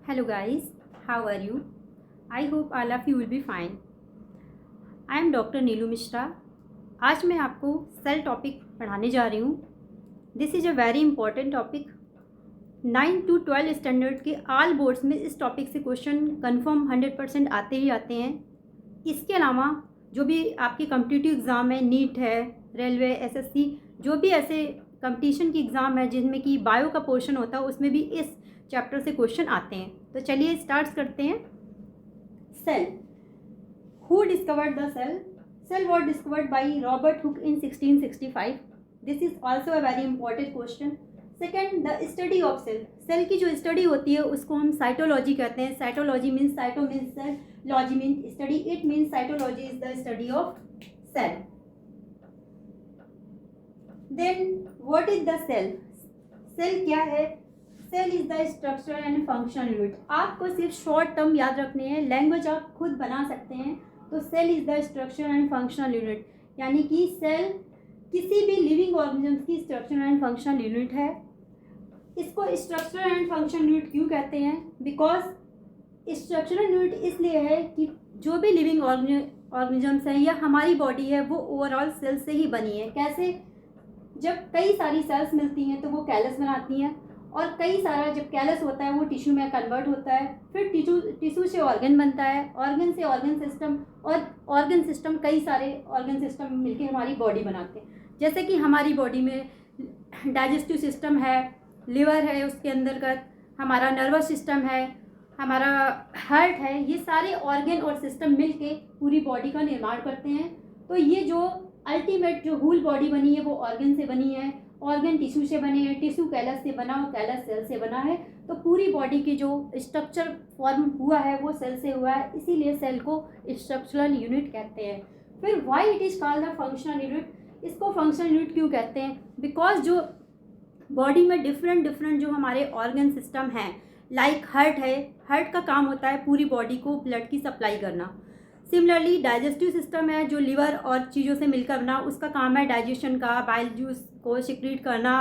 Hello guys, how are you? I hope all of you will be fine. I am doctor Neelu Mishra. आज मैं आपको cell topic पढ़ाने जा रही हूँ. This is a very important topic. 9 to 12 standard के all boards में इस टॉपिक से क्वेश्चन कंफर्म 100% आते ही आते हैं. इसके अलावा जो भी आपके कॉम्पिटिटिव एग्ज़ाम है, नीट है, रेलवे, एसएससी, जो भी ऐसे कंपटीशन की एग्ज़ाम है जिनमें कि बायो का पोर्शन होता है, उसमें भी इस चैप्टर से क्वेश्चन आते हैं. तो चलिए स्टार्ट करते हैं. Cell. Who discovered the cell? Cell was discovered by Robert Hooke in 1665. This is also a very important question. Second, the study of cell. Cell की जो स्टडी होती है उसको हम साइटोलॉजी कहते हैं. Cytology means cyto means cell, logy means study. It means cytology is the study of cell. Then what is the cell? Cell क्या है? Cell is the structural and functional unit. आपको सिर्फ शॉर्ट टर्म याद रखने हैं, language आप खुद बना सकते हैं. तो cell is the structural and functional unit, यानी कि सेल किसी भी लिविंग ऑर्गेनिज्म की स्ट्रक्चरल एंड फंक्शनल यूनिट है. इसको स्ट्रक्चरल एंड फंक्शनल यूनिट क्यों कहते हैं? बिकॉज स्ट्रक्चरल यूनिट इसलिए है कि जो भी लिविंग ऑर्गेनिजम्स है या हमारी बॉडी है वो ओवरऑल सेल से ही बनी है. कैसे? जब कई सारी सेल्स मिलती हैं तो वो कैलस बनाती हैं, और कई सारा जब कैलस होता है वो टिश्यू में कन्वर्ट होता है, फिर टिश्यू से ऑर्गन बनता है, ऑर्गन से ऑर्गन सिस्टम, और ऑर्गन सिस्टम कई सारे ऑर्गन सिस्टम मिलकर हमारी बॉडी बनाते हैं. जैसे कि हमारी बॉडी में डाइजेस्टिव सिस्टम है, लिवर है, उसके अंतर्गत हमारा नर्वस सिस्टम है, हमारा हार्ट है. ये सारे ऑर्गन और सिस्टम मिलके पूरी बॉडी का निर्माण करते हैं. तो ये जो अल्टीमेट जो होल बॉडी बनी है वो ऑर्गन से बनी है, ऑर्गन टिश्यू से बने हैं, टिश्यू कैलस से बना और कैलस सेल से बना है. तो पूरी बॉडी की जो स्ट्रक्चर फॉर्म हुआ है वो सेल से हुआ है, इसीलिए सेल को स्ट्रक्चरल यूनिट कहते हैं. फिर why it is called the functional unit? इसको फंक्शनल यूनिट क्यों कहते हैं? बिकॉज जो बॉडी में डिफरेंट जो हमारे ऑर्गन सिस्टम हैं, लाइक हार्ट है, हार्ट का काम होता है पूरी बॉडी को ब्लड की सप्लाई करना. सिमिलरली डाइजेस्टिव सिस्टम है जो लिवर और चीज़ों से मिलकर बना, उसका काम है डाइजेशन का, बाइल जूस को सिक्रीट करना.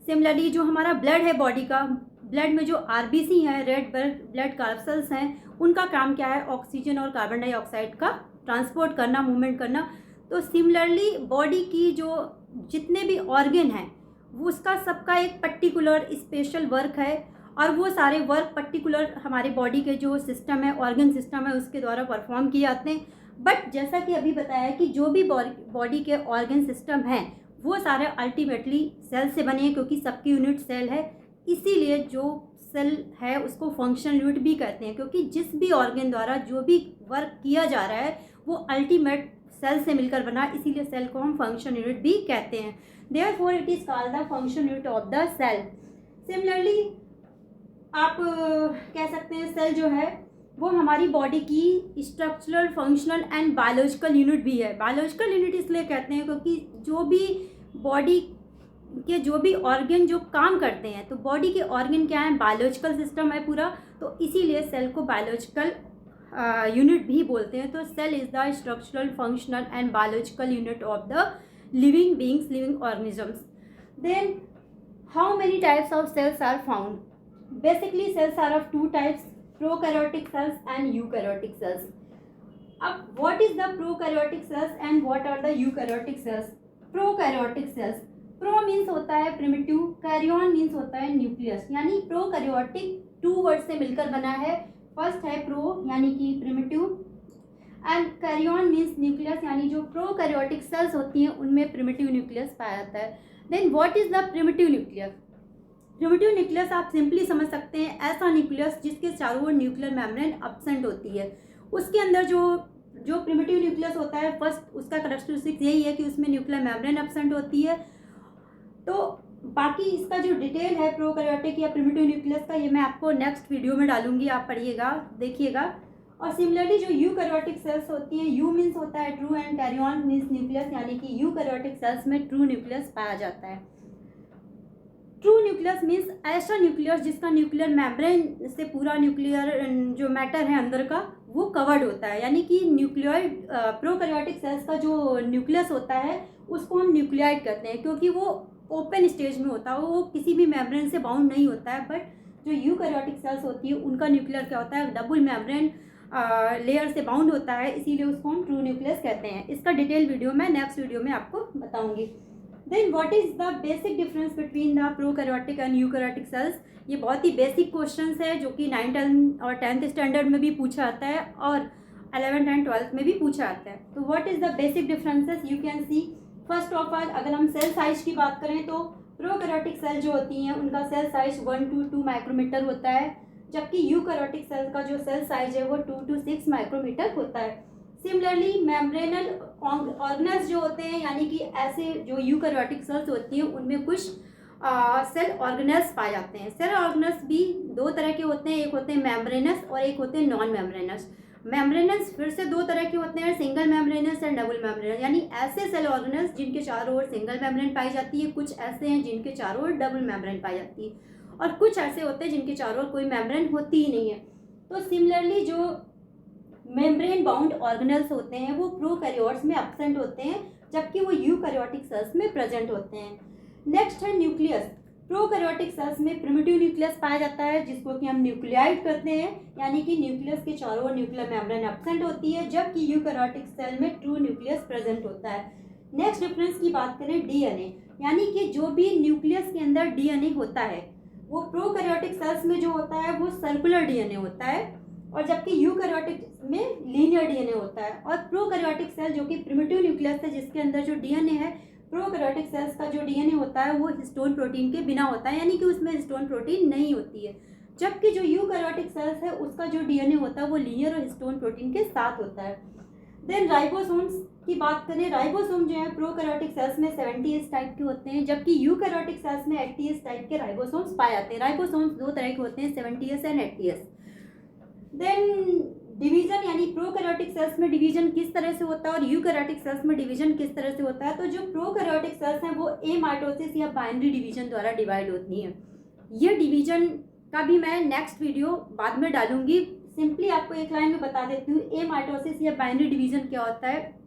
सिमिलरली जो हमारा ब्लड है बॉडी का, ब्लड में जो आरबीसी हैं, रेड ब्लड कार्पल्स हैं, उनका काम क्या है? ऑक्सीजन और कार्बन डाइऑक्साइड का ट्रांसपोर्ट करना, मूवमेंट करना. तो सिमिलरली बॉडी की जो जितने भी ऑर्गन हैं वो उसका सबका एक पर्टिकुलर स्पेशल वर्क है, और वो सारे वर्क पर्टिकुलर हमारे बॉडी के जो सिस्टम है, ऑर्गन सिस्टम है, उसके द्वारा परफॉर्म किए जाते हैं. बट जैसा कि अभी बताया कि जो भी बॉडी के ऑर्गन सिस्टम हैं वो सारे अल्टीमेटली सेल से बने हैं, क्योंकि सबकी यूनिट सेल है. इसीलिए जो सेल है उसको फंक्शनल यूनिट भी कहते हैं, क्योंकि जिस भी ऑर्गन द्वारा जो भी वर्क किया जा रहा है वो अल्टीमेट सेल से मिलकर बना, इसीलिए सेल को हम फंक्शनल यूनिट भी कहते हैं. Therefore it is called the functional unit of the cell. Similarly आप कह सकते हैं सेल जो है वो हमारी बॉडी की structural, functional and biological unit भी है. बायोलॉजिकल यूनिट इसलिए कहते हैं क्योंकि जो भी बॉडी के जो भी ऑर्गन जो काम करते हैं, तो बॉडी के ऑर्गन क्या है? बायोलॉजिकल सिस्टम है पूरा, तो इसीलिए सेल को बायोलॉजिकल यूनिट भी बोलते हैं. तो cell is the structural, functional and biological unit of the living beings, living organisms. Then how many types of cells are found? Basically cells are of two types, prokaryotic cells and eukaryotic cells. अब what is the prokaryotic cells and what are the eukaryotic cells? Prokaryotic cells, pro means होता है primitive, karyon means होता है nucleus, यानी prokaryotic two words से मिलकर बना है. फर्स्ट है pro यानी कि primitive, and karyon means nucleus, यानी जो prokaryotic cells होती हैं उनमें primitive nucleus पाया जाता है. Then what is the primitive nucleus? Primitive nucleus आप सिंपली समझ सकते हैं ऐसा न्यूक्लियस जिसके चारों ओर न्यूक्लियर मेम्ब्रेन एब्सेंट होती है. उसके अंदर जो प्रिमिटिव न्यूक्लियस होता है, फर्स्ट उसका कैरेक्टरिस्टिक्स यही है कि उसमें न्यूक्लियर मेम्ब्रेन एब्सेंट होती है. तो बाकी इसका जो डिटेल है प्रोकैरियोटिक या प्रिमिटिव न्यूक्लियस का, ये मैं आपको नेक्स्ट वीडियो में डालूंगी, आप पढ़िएगा, देखिएगा. और सिमिलरली जो यूकैरियोटिक सेल्स होती हैं, यू मीन्स होता है true and karyon means nucleus, यानी कि यूकैरियोटिक सेल्स में ट्रू न्यूक्लियस पाया जाता है. ट्रू न्यूक्लियस मीन्स ऐसा न्यूक्लियस जिसका न्यूक्लियर मेम्ब्रेन से पूरा न्यूक्लियर जो मैटर है अंदर का वो कवर्ड होता है. यानी कि न्यूक्लियोइड प्रोकैरियोटिक सेल्स का जो न्यूक्लियस होता है उसको हम न्यूक्लियोइड कहते हैं, क्योंकि वो ओपन स्टेज में होता है, वो किसी भी मेम्ब्रेन से बाउंड नहीं होता है, बट जो यूकैरियोटिक सेल्स होती है उनका न्यूक्लियर क्या होता है, डबल मेम्ब्रेन लेयर से बाउंड होता है, इसीलिए उसको हम ट्रू न्यूक्लियस कहते हैं। इसका डिटेल वीडियो मैं नेक्स्ट वीडियो में आपको बताऊंगी। Then what is the basic difference between the prokaryotic and eukaryotic cells. ये बहुत ही बेसिक क्वेश्चंस है जो कि 9th और 10th स्टैंडर्ड में भी पूछा आता है और 11th एंड 12th में भी पूछा आता है। तो what is the basic differences you can see. First of all अगर हम सेल साइज की बात करें तो प्रोकैरियोटिक सेल जो होती हैं उनका सेल साइज 1 to 2 माइक्रोमीटर होता है, जबकि यूकैरियोटिक सेल का जो सेल साइज है वो 2 to 6 माइक्रोमीटर होता है। सिमिलरली मेम्ब्रेनल ऑर्गेनेल्स जो होते हैं, यानी कि ऐसे जो यूकैरियोटिक सेल्स होती हैं उनमें कुछ सेल ऑर्गेनेल्स पाए जाते हैं। सेल ऑर्गेनेल्स भी दो तरह के होते हैं, एक होते हैं मेम्ब्रेनस और एक होते हैं नॉन मेम्ब्रेनस। मेम्ब्रेनस फिर से दो तरह के होते हैं, single membranes and double membranous, यानी ऐसे सेल ऑर्गेनेल्स जिनके चारों ओर सिंगल मेम्ब्रेन पाई जाती है, कुछ ऐसे हैं जिनके चारों ओर डबल मेम्ब्रेन पाई जाती है, और कुछ ऐसे होते हैं जिनके चारों ओर कोई मेम्ब्रेन होती ही नहीं है। तो सिमिलरली जो मेम्ब्रेन बाउंड ऑर्गेनेल्स होते हैं वो प्रोकैरियोट्स में एब्सेंट होते हैं, जबकि वो यूकैरियोटिक सेल्स में प्रेजेंट होते हैं। नेक्स्ट है न्यूक्लियस। प्रोकैरियोटिक सेल्स में प्रिमिटिव न्यूक्लियस पाया जाता है जिसको कि हम न्यूक्लियाइड कहते हैं, यानी कि न्यूक्लियस के चारों ओर न्यूक्लियर मेम्ब्रेन एब्सेंट होती है, जबकि यूकैरियोटिक सेल में ट्रू न्यूक्लियस प्रेजेंट होता है। नेक्स्ट डिफरेंस की बात करें डीएनए, यानी कि जो भी न्यूक्लियस के अंदर डीएनए होता है वो प्रोकैरियोटिक सेल्स में जो होता है वो सर्कुलर डीएनए होता है, और जबकि यूकैरियोटिक में लीनियर डीएनए होता है। और प्रोकैरियोटिक सेल जो कि प्रिमिटिव न्यूक्लियस है जिसके अंदर जो डीएनए है, प्रोकैरियोटिक सेल्स का जो डीएनए होता है वो हिस्टोन प्रोटीन के बिना होता है, यानी कि उसमें हिस्टोन प्रोटीन नहीं होती है, जबकि जो यूकैरियोटिक सेल्स है उसका जो डीएनए होता है वो लीनियर और हिस्टोन प्रोटीन के साथ होता है। देन राइबोसोम्स की बात करें, राइबोसोम जो है प्रोकैरियोटिक सेल्स में 70S टाइप के होते हैं, जबकि यूकैरियोटिक सेल्स में 80S टाइप के राइबोसोम्स पाए जाते हैं। राइबोसोम्स दो तरह के होते हैं, 70S and 80S। Then division, यानी प्रोकैरियोटिक सेल्स में डिवीजन किस तरह से होता है और यूकैरियोटिक सेल्स में डिवीजन किस तरह से होता है। तो जो प्रोकैरियोटिक सेल्स हैं वो एमाइटोसिस या बाइनरी डिवीजन द्वारा डिवाइड होती हैं। ये डिवीजन का भी मैं नेक्स्ट वीडियो बाद में डालूंगी, सिंपली आपको एक लाइन में बता देती हूँ एमाइटोसिस या बाइनरी डिवीजन क्या होता है।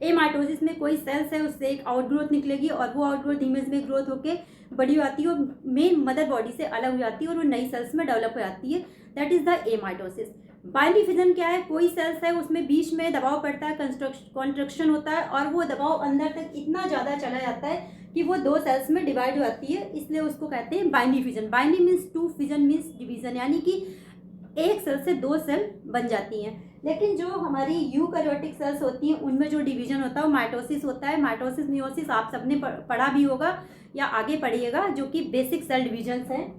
एमाइटोसिस में कोई सेल्स है उससे एक आउटग्रोथ निकलेगी और वो आउटग्रोथ धीमे धीमे ग्रोथ होकर बड़ी हो जाती है और मेन मदर बॉडी से अलग हो जाती है और वो नई सेल्स में डेवलप हो जाती है, that is the amitosis. Binary fission क्या है, कोई सेल्स है उसमें बीच में दबाव पड़ता है, कॉन्ट्रैक्शन होता है और वो दबाव अंदर तक इतना ज़्यादा चला जाता है कि वो दो सेल्स में डिवाइड हो जाती है, इसलिए उसको कहते हैं binary fission. Binary means two, fission means division, यानी कि एक सेल से दो सेल बन जाती हैं। लेकिन जो हमारी यूकैरियोटिक सेल्स होती हैं उनमें जो डिवीजन होता है वो माइटोसिस होता है। माइटोसिस मियोसिस आप सबने पढ़ा भी होगा या आगे पढ़िएगा, जो कि बेसिक सेल डिवीजन्स हैं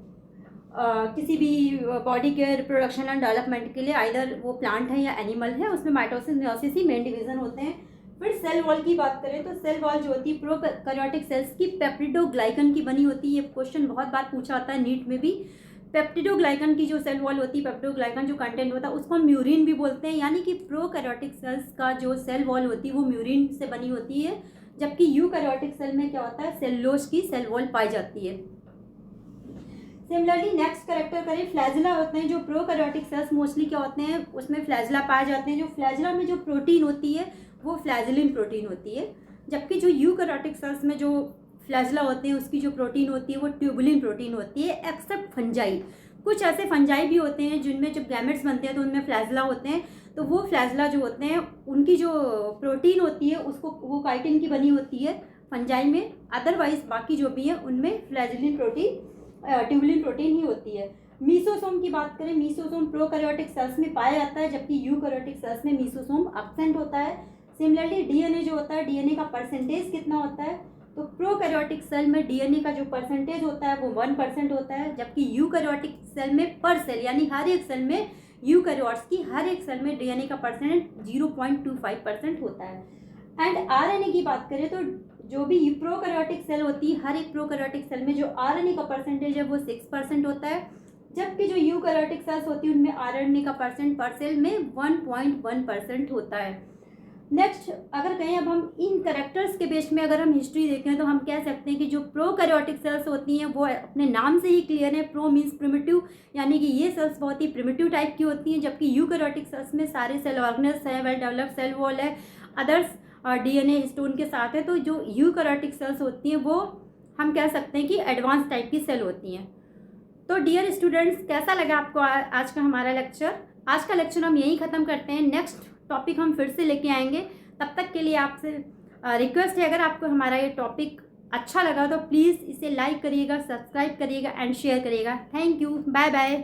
किसी भी बॉडी के रिप्रोडक्शन एंड डेवलपमेंट के लिए, आइदर वो प्लांट है या एनिमल है, उसमें माइटोसिस मियोसिस ही मेन डिवीजन होते हैं। फिर सेल वॉल की बात करें तो सेल वॉल जो होती है प्रोकैरियोटिक सेल्स की पेप्टिडोग्लाइकन की बनी होती है। ये क्वेश्चन बहुत बार पूछा आता है नीट में भी। पेप्टिडोग्लाइकन की जो सेल वॉल होती है, पेप्टिडोग्लाइकन जो कंटेंट होता है उसको हम म्यूरिन भी बोलते हैं, यानी कि प्रोकैरियोटिक सेल्स का जो सेल वॉल होती है वो म्यूरिन से बनी होती है, जबकि यूकैरियोटिक सेल में क्या होता है, सेलुलोज की सेल वॉल पाई जाती है। सिमिलरली नेक्स्ट कैरेक्टर करें, फ्लैजिला होते हैं। जो प्रोकैरियोटिक सेल्स मोस्टली क्या होते हैं उसमें फ्लैजिला पाए जाते हैं। जो फ्लैजिला में जो प्रोटीन होती है वो फ्लैजिलिन प्रोटीन होती है, जबकि जो यूकैरियोटिक सेल्स में जो फ्लैजिला होते हैं उसकी जो प्रोटीन होती है वो ट्यूबुलिन प्रोटीन होती है, एक्सेप्ट फंजाई। कुछ ऐसे फंजाई भी होते हैं जिनमें जब गैमेट्स बनते हैं तो उनमें फ्लैजिला होते हैं, तो वो फ्लैजिला जो होते हैं उनकी जो प्रोटीन होती है उसको वो काइटिन की बनी होती है फंजाई में, अदरवाइज बाकी जो भी है उनमें फ्लैजिलिन प्रोटीन ट्यूबुलिन प्रोटीन ही होती है। मीसोसोम की बात करें, मीसोसोम प्रोकैरियोटिक सेल्स में पाया जाता है, जबकि यूकैरियोटिक सेल्स में मीसोसोम एब्सेंट होता है। सिमिलरली डीएनए जो होता है, डीएनए का परसेंटेज कितना होता है, तो प्रोकैरियोटिक सेल में डीएनए का जो परसेंटेज होता है वो 1% होता है, जबकि यूकैरियोटिक सेल में पर सेल यानी हर एक सेल में, यूकैरियोट्स की हर एक सेल में डीएनए का परसेंट 0.25% होता है। एंड आरएनए की बात करें तो जो भी प्रोकैरियोटिक सेल होती है, हर एक प्रोकैरियोटिक सेल में जो आरएनए का परसेंटेज है वो 6% होता है, जबकि जो यूकैरियोटिक सेल्स होती है उनमें आरएनए का परसेंट पर सेल में 1.1% होता है। नेक्स्ट अगर कहें अब हम इन कैरेक्टर्स के बेस में अगर हम हिस्ट्री देखें तो हम कह सकते हैं कि जो प्रोकैरियोटिक सेल्स होती हैं वो अपने नाम से ही क्लियर है, प्रो मीन्स प्रिमिटिव, यानी कि ये सेल्स बहुत ही प्रिमिटिव टाइप की होती हैं, जबकि यूकैरियोटिक सेल्स में सारे सेल ऑर्गेनेल्स है, वेल डेवलप्ड सेल वॉल है, अदर्स डीएनए हिस्टोन के साथ है। तो जो यूकैरियोटिक सेल्स होती हैं वो हम कह सकते हैं कि एडवांस टाइप की सेल होती हैं। तो डियर स्टूडेंट्स, कैसा लगा आपको आज का हमारा लेक्चर? आज का लेक्चर हम यहीं ख़त्म करते हैं। नेक्स्ट टॉपिक हम फिर से लेके आएंगे। तब तक के लिए आपसे रिक्वेस्ट है, अगर आपको हमारा ये टॉपिक अच्छा लगा तो प्लीज़ इसे लाइक करिएगा, सब्सक्राइब करिएगा एंड शेयर करिएगा। Thank you, bye bye.